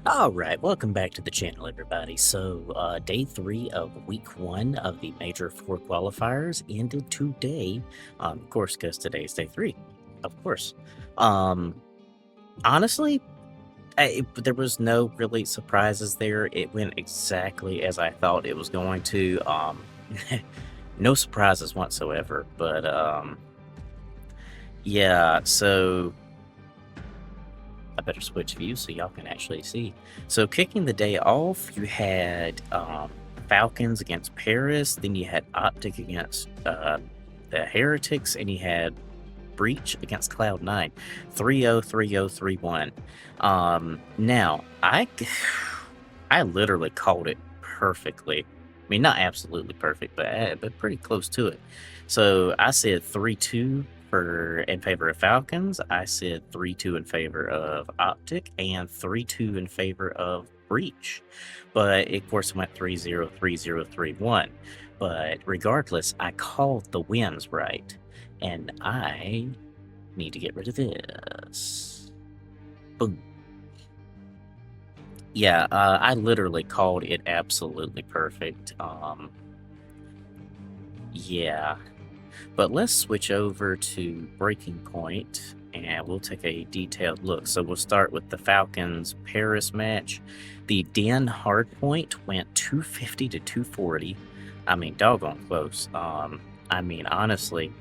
All right, welcome back to the channel, everybody. So, day 3 of week 1 of the major IV qualifiers ended today. Of course, because today's day 3, of course. Um, honestly, there was no really surprises there. It went exactly as I thought it was going to. No surprises whatsoever. But yeah, so I better switch views so y'all can actually see. So kicking the day off, you had Falcons against Paris, then you had Optic against the Heretics, and you had Breach against Cloud9. 3-0, 3-0, 3-1. Now, I literally called it perfectly. I mean, not absolutely perfect, but pretty close to it. So I said 3-2 for in favor of Falcons. I said 3-2 in favor of Optic and 3-2 in favor of Breach. But of course it went 3-0, 3-0, 3-1. But regardless, I called the wins right. And I need to get rid of this. Boom. Yeah, I literally called it absolutely perfect. Yeah. But let's switch over to Breaking Point and we'll take a detailed look. So we'll start with the Falcons Paris match. The Den hardpoint went 250 to 240. I mean, doggone close. I mean, honestly,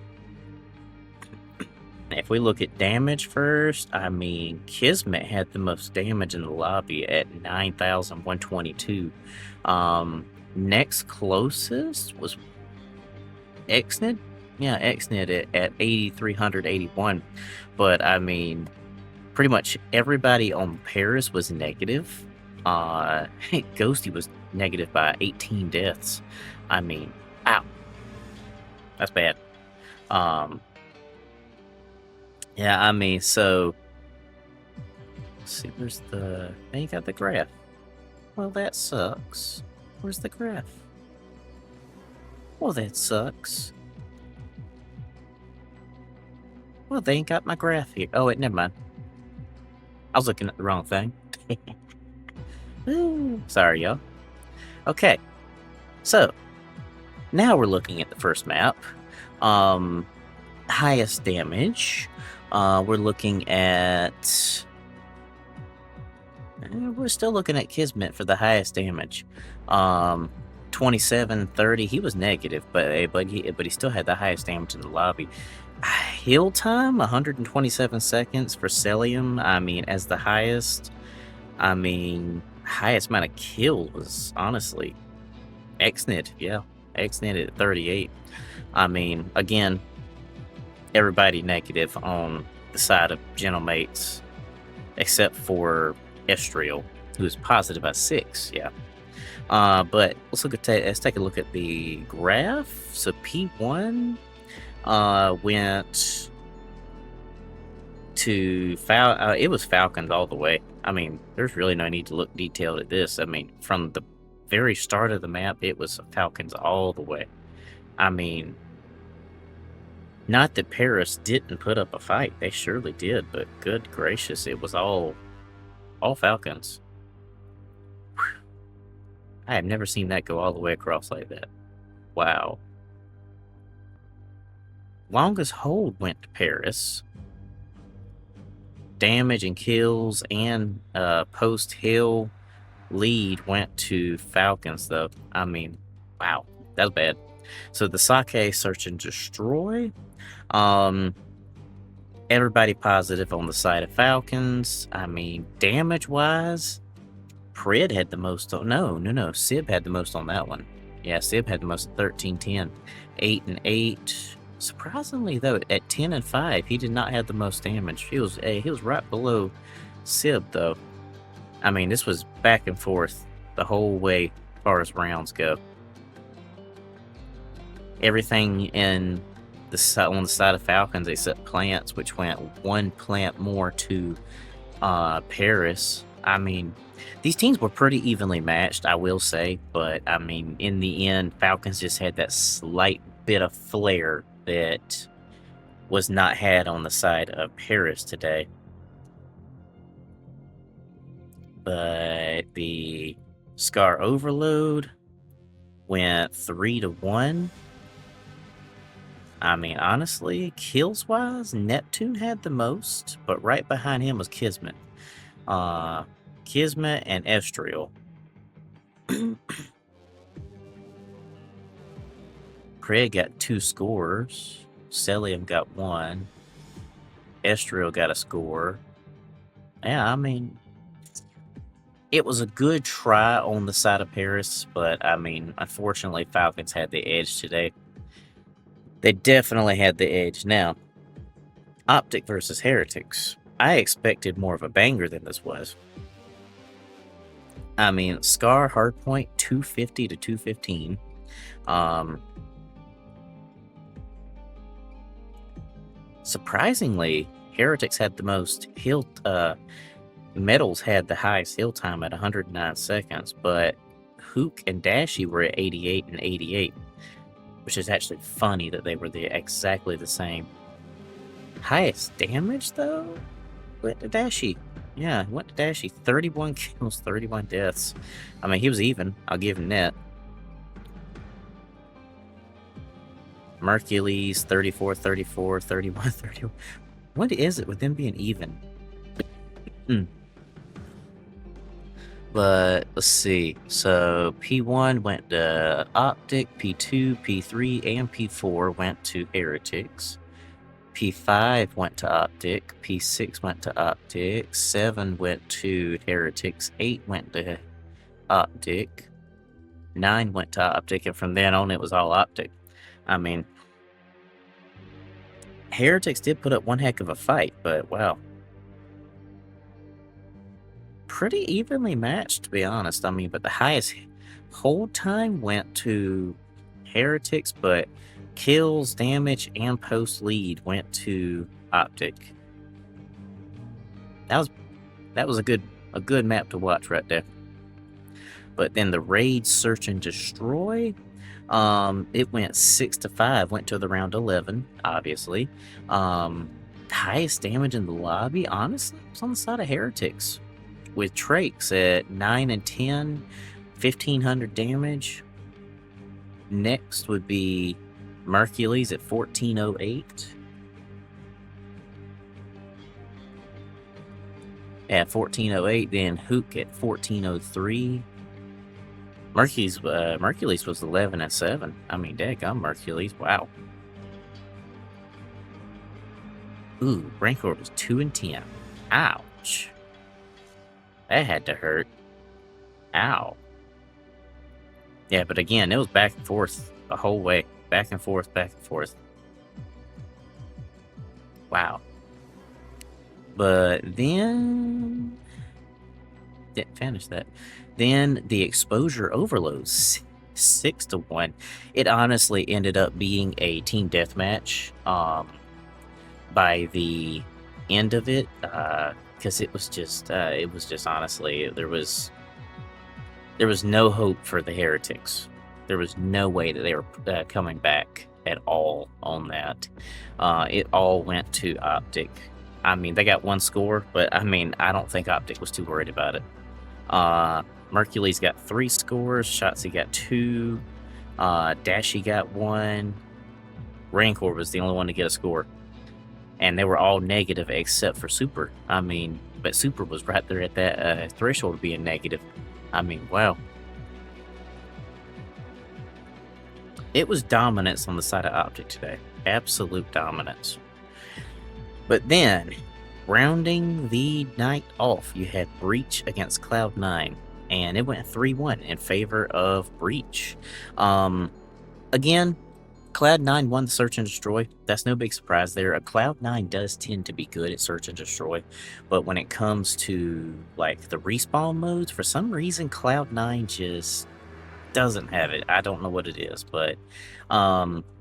if we look at damage first, I mean, Kismet had the most damage in the lobby at 9,122. Next closest was Xnid. Yeah, Xnid at 8,381. But I mean, pretty much everybody on Paris was negative. Ghosty was negative by 18 deaths. I mean, ow, that's bad. Um, yeah, I mean, so let's see, where's the? They got the graph. Well, that sucks. Where's the graph? Well, that sucks. Well, they ain't got my graph here. Oh, wait, never mind. I was looking at the wrong thing. Sorry, y'all. Okay, so now we're looking at the first map. Highest damage. We're looking at. We're still looking at Kismet for the highest damage. 2730. He was negative, but he still had the highest damage in the lobby. Heal time 127 seconds for Celium. I mean, as the highest. I mean, highest amount of kills was honestly Xnid. Yeah, Xnid at 38. I mean, again, everybody negative on the side of Gentlemates, except for Estriel, who's positive by 6. Yeah. But let's take a look at the graph. So P1 went to it was Falcons all the way. I mean, there's really no need to look detailed at this. I mean, from the very start of the map, it was Falcons all the way. I mean, not that Paris didn't put up a fight. They surely did, but good gracious, it was all Falcons. Whew. I have never seen that go all the way across like that. Wow. Longest hold went to Paris. Damage and kills and post-hill lead went to Falcons, though. I mean, wow, that's bad. So the Sake Search and Destroy. Everybody positive on the side of Falcons. I mean, damage-wise, Pred had the most. No. Sib had the most on that one. Yeah, Sib had the most at 1310. 8 and 8. Surprisingly, though, at 10 and 5, he did not have the most damage. He was right below Sib, though. I mean, this was back and forth the whole way as far as rounds go. Everything in on the side of Falcons except plants, which went 1 plant more to Paris. I mean, these teams were pretty evenly matched, I will say, but I mean, in the end, Falcons just had that slight bit of flair that was not had on the side of Paris today. but the Scar Overload went 3-1. I mean, honestly, kills-wise, Neptune had the most, but right behind him was Kismet. Kismet and Estriel. Craig got 2 scores. Celium got 1. Estriel got a score. Yeah, I mean, it was a good try on the side of Paris, but I mean, unfortunately, Falcons had the edge today. They definitely had the edge. Now, Optic versus Heretics. I expected more of a banger than this was. I mean, Scar Hardpoint 250 to 215. Surprisingly, Heretics had the most heal. Metals had the highest heal time at 109 seconds, but Hook and Dashy were at 88 and 88, which is actually funny that they were exactly the same. Highest damage, though, went to Dashy. Yeah, went to Dashy. 31 kills, 31 deaths. I mean, he was even. I'll give him that. Mercules, 34, 34, 31, 31. What is it with them being even? But let's see. So P1 went to Optic, P2, P3, and P4 went to Heretics. P5 went to Optic, P6 went to Optic, 7 went to Heretics, 8 went to Optic, 9 went to Optic, and from then on it was all Optic. I mean, Heretics did put up one heck of a fight, but wow. Pretty evenly matched, to be honest. I mean, but the highest hold time went to Heretics, but kills, damage, and post lead went to Optic. That was a good map to watch right there. But then the raid, search, and destroy, it went 6-5, went to the round 11, obviously. Highest damage in the lobby, honestly, was on the side of Heretics, with Trakes at 9 and 10, 1,500 damage. Next would be Mercules at 1408. At 1408, then Hook at 1403. Mercules was 11 and 7. I mean, daggum Mercules, wow. Ooh, Rancor was 2 and 10. Ouch. That had to hurt. Ow. Yeah, but again, it was back and forth the whole way. Back and forth, back and forth. Wow. But then... didn't finish that. Then the exposure overloads 6-1. It honestly ended up being a team deathmatch by the end of it, because it was just honestly, there was no hope for the Heretics. There was no way that they were coming back at all on that. It all went to Optic. I mean, they got 1 score, but I mean, I don't think Optic was too worried about it. Mercules got 3 scores, Shotzi got 2, Dashy got 1, Rancor was the only one to get a score. And they were all negative except for Super. I mean, but Super was right there at that threshold of being negative. I mean, wow. It was dominance on the side of Optic today. Absolute dominance. But then, rounding the night off, you had Breach against Cloud9, and it went 3-1 in favor of Breach. Again, Cloud9 won the Search and Destroy. That's no big surprise there. Cloud9 does tend to be good at Search and Destroy, but when it comes to like the respawn modes, for some reason Cloud9 just doesn't have it. I don't know what it is, but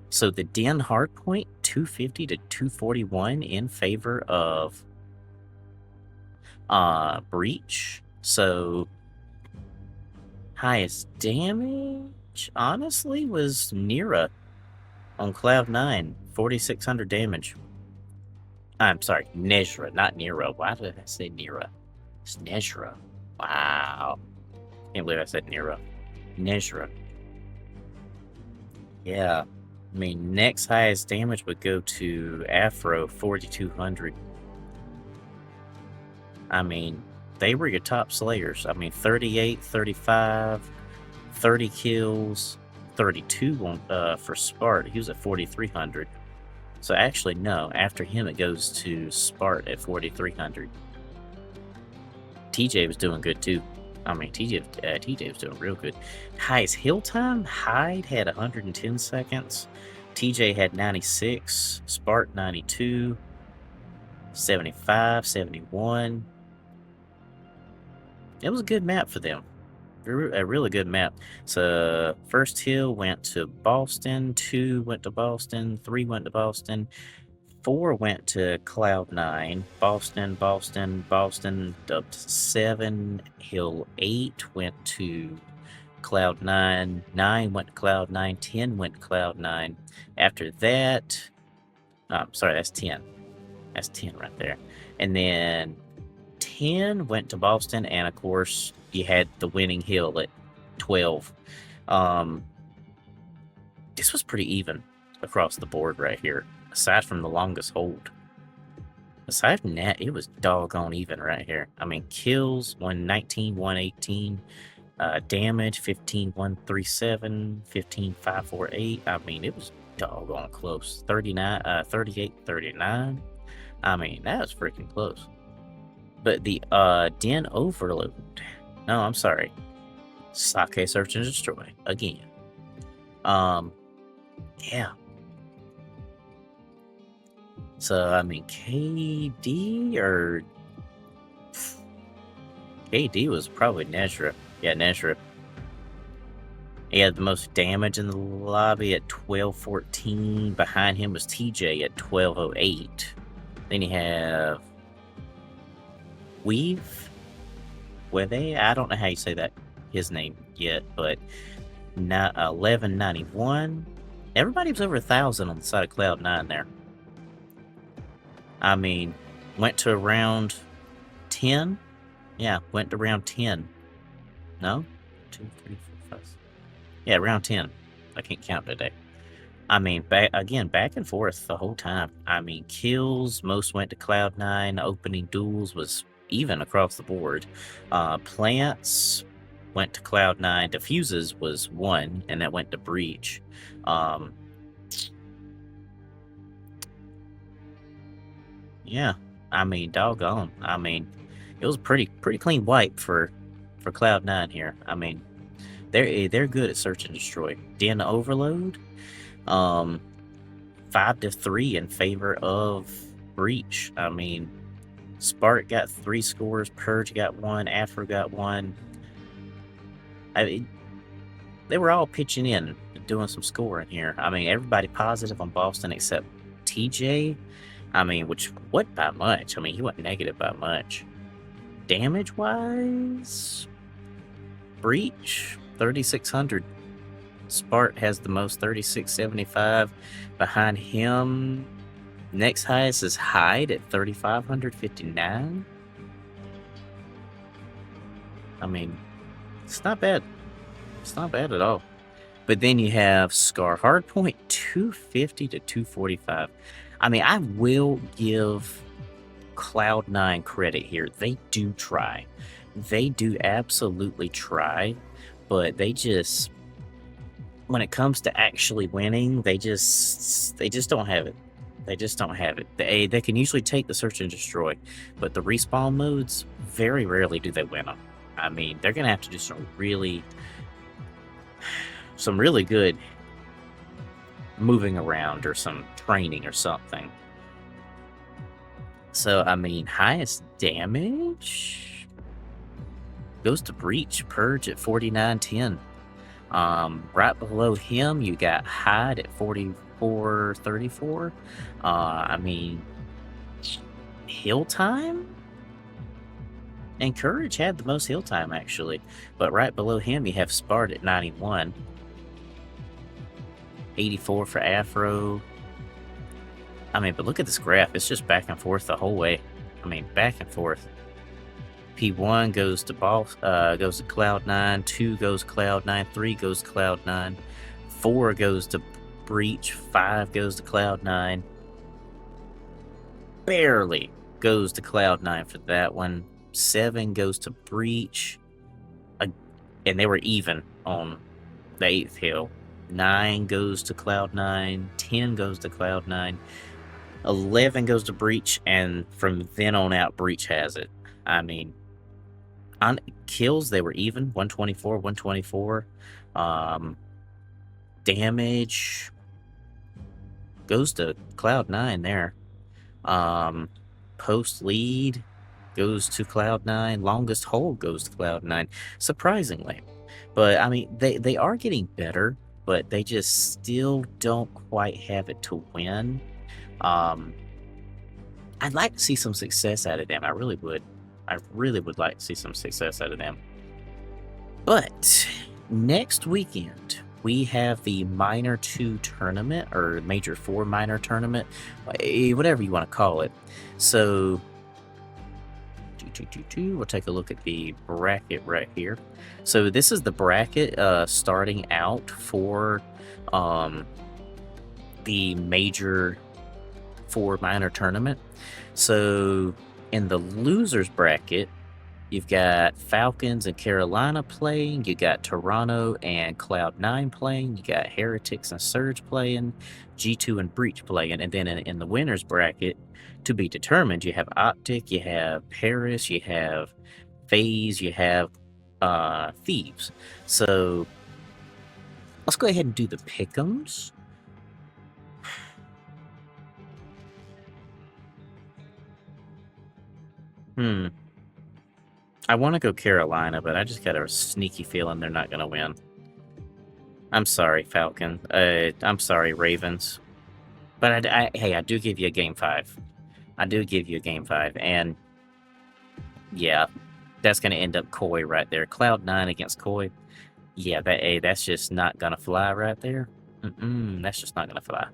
so the Den Hardpoint 250 to 241 in favor of Breach. So highest damage honestly was Nira on Cloud9, 4,600 damage. I'm sorry, Nezra, not Nira. Why did I say Nira? It's Nezra. Wow. Can't believe I said Nero. Nezra. Yeah. I mean, next highest damage would go to Afro, 4,200. I mean, they were your top slayers. I mean, 38, 35, 30 kills, 32 on, for Spart. He was at 4,300. So actually, no. After him, it goes to Spart at 4,300. TJ was doing good too. I mean, TJ was doing real good. Highest hill time? Hyde had 110 seconds. TJ had 96. Spart 92. 75, 71. It was a good map for them. A really good map. So first hill went to Boston, 2 went to Boston, 3 went to Boston, 4 went to Cloud9, Boston, up to 7, hill 8 went to Cloud9, 9 went to Cloud9, 10 went to Cloud9. After that, sorry, that's 10. That's 10 right there. And then 10 went to Boston, and of course, you had the winning hill at 12. This was pretty even across the board right here, aside from the longest hold. Aside from that, it was doggone even right here. I mean, kills 119, 118, damage 15, 137, 15, 548. I mean, it was doggone close. 39, 38, 39. I mean, that was freaking close. But the Den Overload. No, I'm sorry. Sake Search and Destroy again. Yeah. So I mean, KD was probably Nezra. Yeah, Nezra. He had the most damage in the lobby at 1214. Behind him was TJ at 1208. Then you have Weave. I don't know how you say that, his name yet, but 1191. Everybody was over 1,000 on the side of Cloud9 there. I mean, went to around 10. Yeah, went to around 10. No? 2, 3, 4, 5. Yeah, around 10. I can't count today. I mean, back and forth the whole time. I mean, kills, most went to Cloud9. Opening duels was even across the board. Plants went to Cloud9. Diffuses was 1, and that went to Breach. Yeah, I mean, doggone. I mean, it was a pretty clean wipe for Cloud9 here. I mean, they're good at search and destroy. Den Overload, 5-3 in favor of Breach. I mean, Spark got 3 scores, Purge got 1, Afro got 1. I mean, they were all pitching in, doing some scoring here. I mean, everybody positive on Boston except TJ. I mean, which wasn't by much. I mean, he wasn't negative by much. Damage-wise, Breach, 3,600. Spart has the most, 3,675. Behind him, next highest is Hyde at 3,559. I mean, it's not bad. It's not bad at all. But then you have Scar Hardpoint, 250 to 245. I mean, I will give Cloud9 credit here. They do try. They do absolutely try, but they just, when it comes to actually winning, they just don't have it. They just don't have it. They can usually take the search and destroy, but the respawn modes, very rarely do they win them. I mean, they're gonna have to do some really good moving around or some training or something. So, I mean, highest damage goes to Breach, Purge at 4910. Right below him, you got Hyde at 4434. I mean, hill time? And Courage had the most hill time, actually. But right below him, you have Spart at 91. 84 for Afro. I mean, but look at this graph. It's just back and forth the whole way. I mean, back and forth. P1 goes to Cloud9, 2 goes Cloud9, 3 goes Cloud9, 4 goes to Breach, 5 goes to Cloud9. Barely goes to Cloud9 for that one. 7 goes to Breach, and they were even on the 8th hill. 9 goes to Cloud9, 10 goes to Cloud9, 11 goes to Breach, and from then on out, Breach has it. I mean, on kills, they were even, 124, 124. Damage goes to Cloud9 there. Post lead goes to Cloud9. Longest hold goes to Cloud9, surprisingly. But, I mean, they are getting better, but they just still don't quite have it to win. I'd like to see some success out of them. I really would. I really would like to see some success out of them. But next weekend, we have the Minor 2 tournament, or Major 4 Minor tournament, whatever you want to call it. So, we'll take a look at the bracket right here. So this is the bracket starting out for the Major 4 Minor tournament. So in the losers bracket, you've got Falcons and Carolina playing, you got Toronto and Cloud9 playing, you got Heretics and Surge playing, G2 and Breach playing, and then in the winners bracket, to be determined, you have Optic, you have Paris, you have FaZe, you have Thieves. So let's go ahead and do the pick'ems. I want to go Carolina, but I just got a sneaky feeling they're not going to win. I'm sorry, Falcon. I'm sorry, Ravens. But hey, I do give you a game 5. I do give you a game 5. And yeah, that's going to end up Koi right there. Cloud9 against Koi. Yeah, that's just not going to fly right there. That's just not going to fly.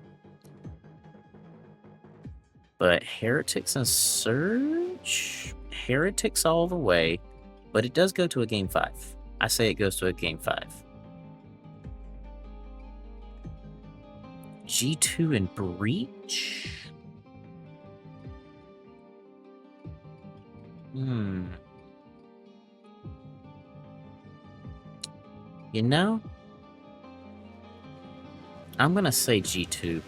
But Heretics and Surge? Heretics all the way, but it does go to a game 5. I say it goes to a game 5. G2 and Breach? You know, I'm gonna say G2.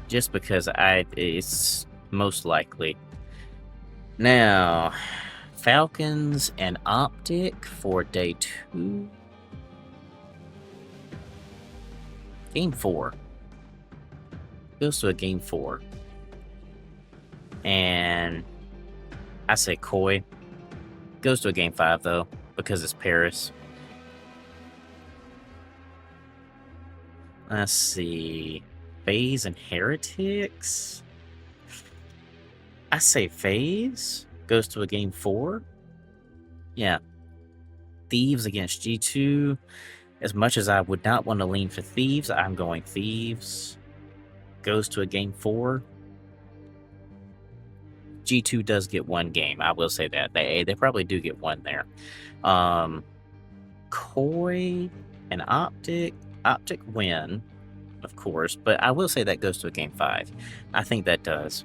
Just because it's most likely. Now, Falcons and Optic for day 2. Game 4. Goes to a game 4. And I say Koi. Goes to a game 5 though, because it's Paris. Let's see. FaZe and Heretics? I say FaZe goes to a game 4. Yeah. Thieves against G2. As much as I would not want to lean for Thieves, I'm going Thieves. Goes to a game 4. G2 does get one game. I will say that. They probably do get one there. Koi and Optic. Optic win, of course, but I will say that goes to a game 5. I think that does.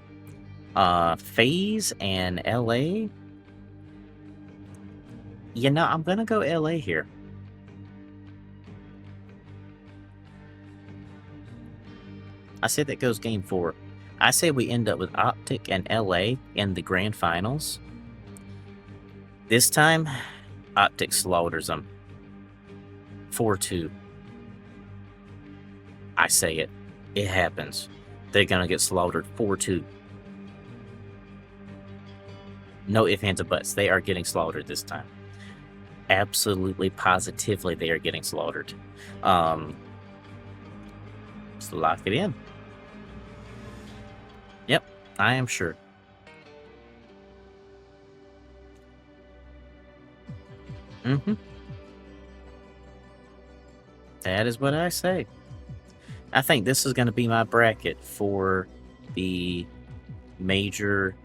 FaZe and LA. You know, I'm gonna go LA here. I said that goes game 4. I say we end up with Optic and LA in the grand finals. This time, Optic slaughters them. 4-2. I say it. It happens. They're gonna get slaughtered 4-2. No ifs, ands, or buts. They are getting slaughtered this time. Absolutely, positively, they are getting slaughtered. So lock it in. Yep, I am sure. That is what I say. I think this is going to be my bracket for the major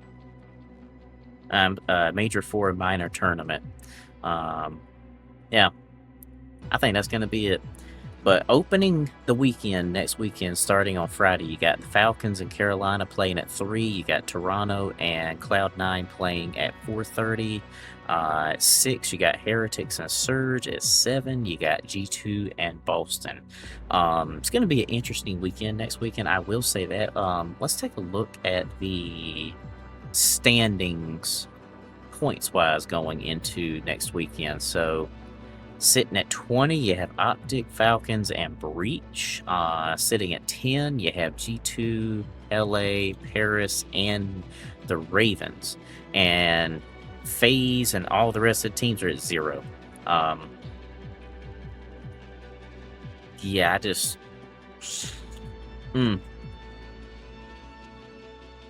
Major 4 minor tournament. Um, yeah, I think that's going to be it. But opening the weekend, next weekend, starting on Friday, you got the Falcons and Carolina playing at 3. You got Toronto and Cloud9 playing at 4:30. At 6, you got Heretics and Surge. At 7, you got G2 and Boston. It's going to be an interesting weekend next weekend. I will say that. Let's take a look at the standings points-wise going into next weekend. So sitting at 20, you have Optic, Falcons, and Breach. Sitting at 10, you have G2, LA, Paris, and the Ravens. And FaZe and all the rest of the teams are at 0. Yeah, I just...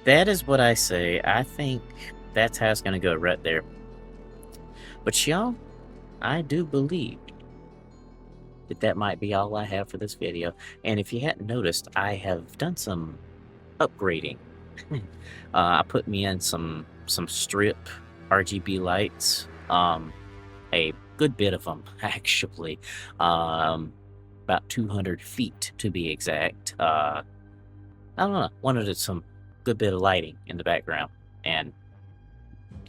That is what I say. I think that's how it's going to go right there. But y'all, I do believe that might be all I have for this video. And if you hadn't noticed, I have done some upgrading. I put me in some strip RGB lights, a good bit of them actually, about 200 feet to be exact. I don't know, wanted some good bit of lighting in the background, and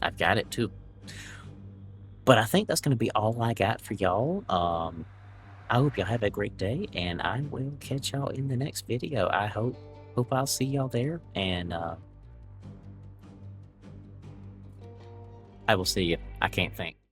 I've got it too. But I think that's going to be all I got for y'all. I hope y'all have a great day, and I will catch y'all in the next video. I hope I'll see y'all there, and I will see you. I can't think.